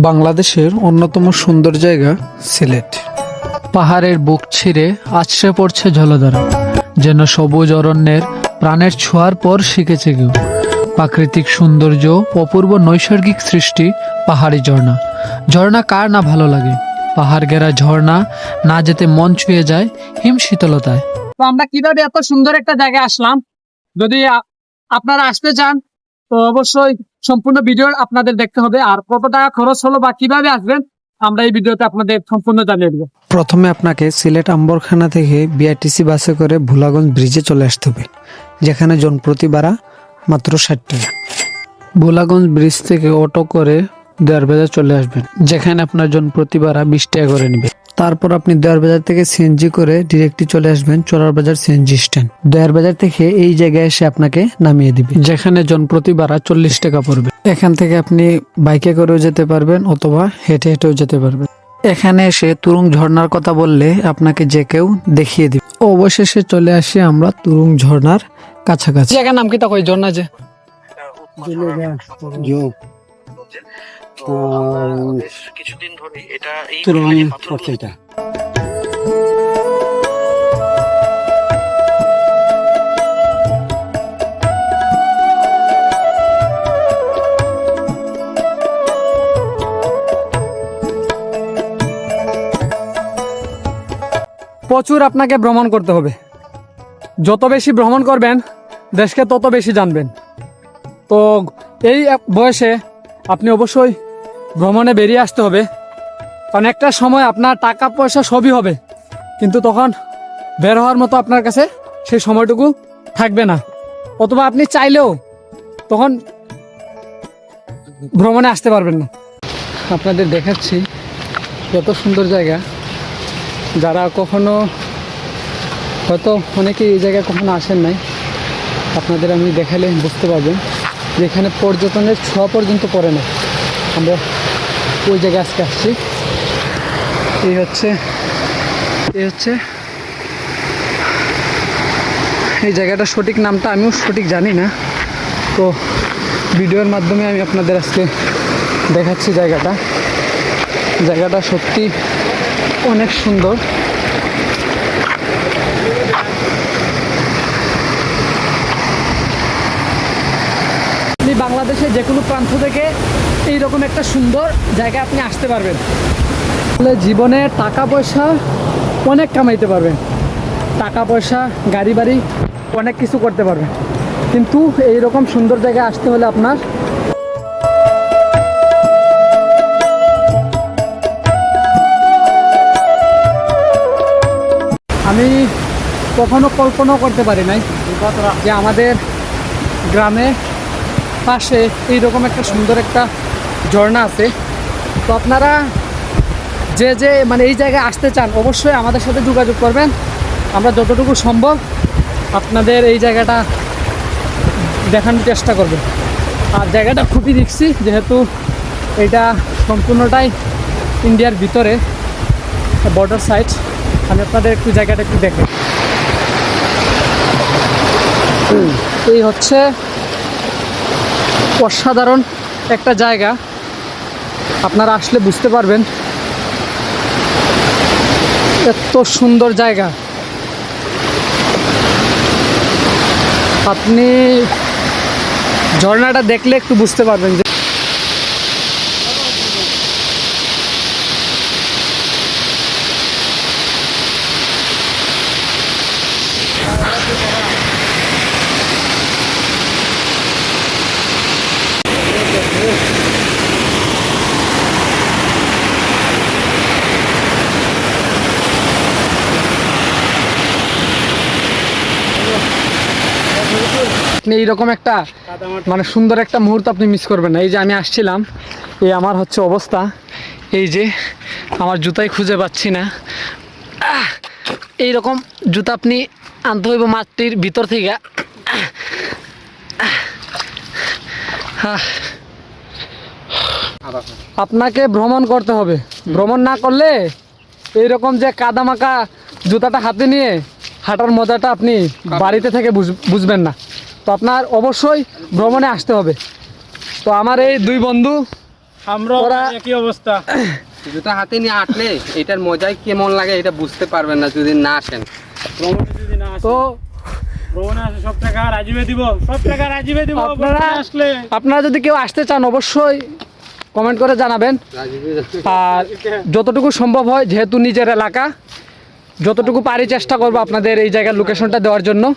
বাংলাদেশের অন্যতম সুন্দর জায়গা সিলেট। পাহাড়ের বুক ছিঁড়ে আছড়ে পড়ছে জলধারা, যেন সবুজ অরণ্যের প্রাণের ছোঁয়ার পর শিখেছে কেউ। প্রাকৃতিক সৌন্দর্য, অপূর্ব নৈসর্গিক সৃষ্টি, পাহাড়ি ঝর্ণা। ঝর্ণা কার না ভালো লাগে? পাহাড় ঘেরা ঝর্ণা না যেতে মন ছুঁয়ে যায় হিম শীতলতায়। তো আমরা কিভাবে এত সুন্দর একটা জায়গায় আসলাম, যদি আপনারা আসতে চান তো অবশ্যই সম্পূর্ণ ভিডিও আপনাদের দেখতে হবে। আর কত টাকা খরচ হলো বা কিভাবে আসবেন আমরা এই ভিডিওতে আপনাদের সম্পূর্ণ জানিয়ে দেবো। প্রথমে আপনাকে সিলেট আম্বরখানা থেকে বিআরটিসি বাসে করে ভোলাগঞ্জ ব্রিজে চলে আসতে হবে, যেখানে জনপ্রতি ভাড়া মাত্র 60 টাকা। ভোলাগঞ্জ ব্রিজ থেকে অটো করে দেওয়ার বাজার চলে আসবেন, যেখানে আপনার জনপ্রতি ভাড়া 20 টাকা করে নেবে। তারপর আপনি দেওয়ার বাজার থেকে সিএনজি করে ডিরেক্টলি চলে আসবেন চোরার বাজার সিএনজি স্ট্যান্ড। দেওয়ার বাজার থেকে এই জায়গায় এসে আপনাকে নামিয়ে দিবে, যেখানে জনপ্রতি ভাড়া 40 টাকা পড়বে। এখান থেকে আপনি বাইকে করেও যেতে পারবেন অথবা হেঁটে হেঁটেও যেতে পারবেন। এখানে এসে তুরুং ঝর্ণার কথা বললে আপনাকে যে কেউ দেখিয়ে দিবে। অবশেষে চলে আসি আমরা তুরুং ঝর্ণার কাছাকাছি। জায়গার নাম কি তা কই ঝর্ণা যে কিছুদিন ধরে এটা এই এটা প্রচুর আপনাকে ভ্রমণ করতে হবে। যত বেশি ভ্রমণ করবেন দেশকে তত বেশি জানবেন। তো এই বয়সে আপনি অবশ্যই ভ্রমণে বেরিয়ে আসতে হবে, কারণ একটা সময় আপনার টাকা পয়সা সবই হবে, কিন্তু তখন বের হওয়ার মতো আপনার কাছে সেই সময়টুকু থাকবে না, অথবা আপনি চাইলেও তখন ভ্রমণে আসতে পারবেন না। আপনাদের দেখাচ্ছি কত সুন্দর জায়গা। যারা কখনো হয়তো অনেকে এই জায়গায় কখনো আসেন নাই, আপনাদের আমি দেখালে বুঝতে পারবেন যে এখানে পর্যটনের ছোঁয়া পর্যন্ত পড়ে না। আমরা ওই জায়গায় আজকে আসছি। এই হচ্ছে এই জায়গাটা সঠিক নামটা আমিও সঠিক জানি না, তো ভিডিওর মাধ্যমে আমি আপনাদের আজকে দেখাচ্ছি জায়গাটা সত্যি অনেক সুন্দর। আপনি বাংলাদেশের যে কোনো প্রান্ত থেকে এইরকম একটা সুন্দর জায়গায় আপনি আসতে পারবেন। জীবনে টাকা পয়সা অনেক কামাইতে পারবেন, টাকা পয়সা গাড়ি বাড়ি অনেক কিছু করতে পারবেন, কিন্তু এইরকম সুন্দর জায়গায় আসতে হলে আপনার আমি কখনো কল্পনাও করতে পারি নাই যে আমাদের গ্রামে পাশে এইরকম একটা সুন্দর একটা ঝর্ণা আছে। তো আপনারা যে মানে এই জায়গায় আসতে চান অবশ্যই আমাদের সাথে যোগাযোগ করবেন। আমরা যতটুকু সম্ভব আপনাদের এই জায়গাটা দেখানোর চেষ্টা করব। আর জায়গাটা খুবই রিস্কি, যেহেতু এটা সম্পূর্ণটাই ইন্ডিয়ার ভিতরে বর্ডার সাইড। আমি আপনাদের একটু জায়গাটা একটু দেখে, এই হচ্ছে অসাধারণ একটা জায়গা। আপনারা আসলে বুঝতে পারবেন এত সুন্দর জায়গা। আপনি ঝর্ণাটা দেখলে একটু বুঝতে পারবেন যে আপনি এইরকম একটা মানে সুন্দর একটা মুহূর্ত আপনি মিস করবেন না। এই যে আমি আসছিলাম, এই আমার হচ্ছে অবস্থা, এই যে আমার জুতাই খুঁজে পাচ্ছি না। এইরকম জুতা আপনি আনতে হইব মাটির ভিতর থেকে। আপনাকে ভ্রমণ করতে হবে, ভ্রমণ না করলে এইরকম যে কাদামাকা জুতাটা হাতে নিয়ে হাঁটার মজাটা আপনি বাড়িতে থেকে বুঝবেন না। তো আপনার অবশ্যই ভ্রমণে আসতে হবে। তো আমার এই দুই বন্ধু আমরাও ওরা- একই অবস্থা। জুতা হাতে নিয়ে হাঁটলে এটার মজাই কেমন লাগে এটা বুঝতে পারবেন না যদি না আসেন। ভ্রমণে যদি না আসে, তো ভ্রমণে আসে সব টাকা রাজীবে দিব, সব টাকা রাজীবে দিব। আপনারা ভ্রমণে আসলে আপনারা যদি কেউ আসতে চান অবশ্যই কমেন্ট করে জানাবেন। আর যতটুকু সম্ভব হয়, যেহেতু নিজের এলাকা, যতটুকু পারি চেষ্টা করবো আপনাদের এই জায়গার লোকেশনটা দেওয়ার জন্য।